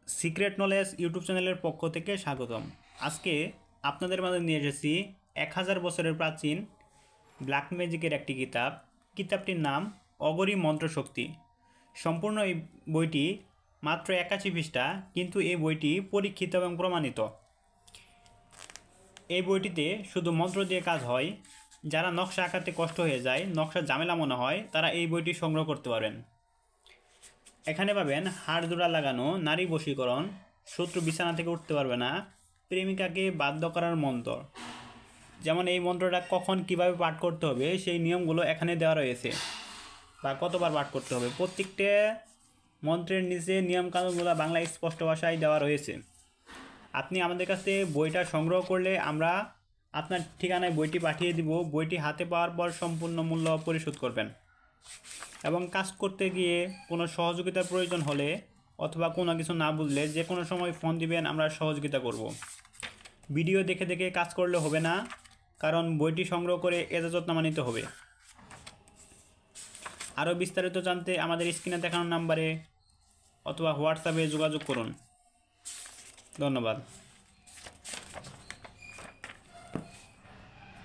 Secret knowledge YouTube চ্যানেলের পক্ষ থেকে স্বাগতম। আজকে আপনাদের মাঝে নিয়ে এসেছি 1000 বছরের প্রাচীন ব্ল্যাক ম্যাজিকের একটি কিতাব। কিতাবটির নাম অঘরী মন্ত্রশক্তি। সম্পূর্ণ এই বইটি মাত্র 81 পৃষ্ঠা, কিন্তু এই বইটি পরীক্ষিত এবং প্রমাণিত। এই বইটিতে শুধু মন্ত্র দিয়ে কাজ হয়। যারা নকশা আঁকাতে কষ্ট হয়ে যায়, নকশা ঝামেলা মনে হয়, তারা এই বইটি সংগ্রহ করতে পারেন। এখানে পাবেন হাড় জোড়া লাগানো, নারী বশীকরণ, শত্রু বিছানা থেকে উঠতে পারবে না, প্রেমিকাকে বাধ্য করার মন্ত্র। যেমন এই মন্ত্রটা কখন কিভাবে পাঠ করতে হবে সেই নিয়মগুলো এখানে দেওয়া রয়েছে, বা কতবার পাঠ করতে হবে। প্রত্যেকটা মন্ত্রের নিচে নিয়মকানুনগুলো বাংলায় স্পষ্ট ভাষায় দেওয়া রয়েছে। আপনি আমাদের কাছে বইটা সংগ্রহ করলে আমরা আপনার ঠিকানায় বইটি পাঠিয়ে দিব। বইটি হাতে পাওয়ার পর সম্পূর্ণ মূল্য পরিশোধ করবেন। এবং কাজ করতে গিয়ে কোনো সহযোগিতার প্রয়োজন হলে অথবা কোনো কিছু না বুঝলে যে কোনো সময় ফোন দিবেন, আমরা সহযোগিতা করব। ভিডিও দেখে দেখে কাজ করলে হবে না, কারণ বইটি সংগ্রহ করে এজাজতনামা নিতে হবে। আরও বিস্তারিত জানতে আমাদের স্ক্রিনে দেখানো নাম্বারে অথবা হোয়াটসঅ্যাপে যোগাযোগ করুন। ধন্যবাদ।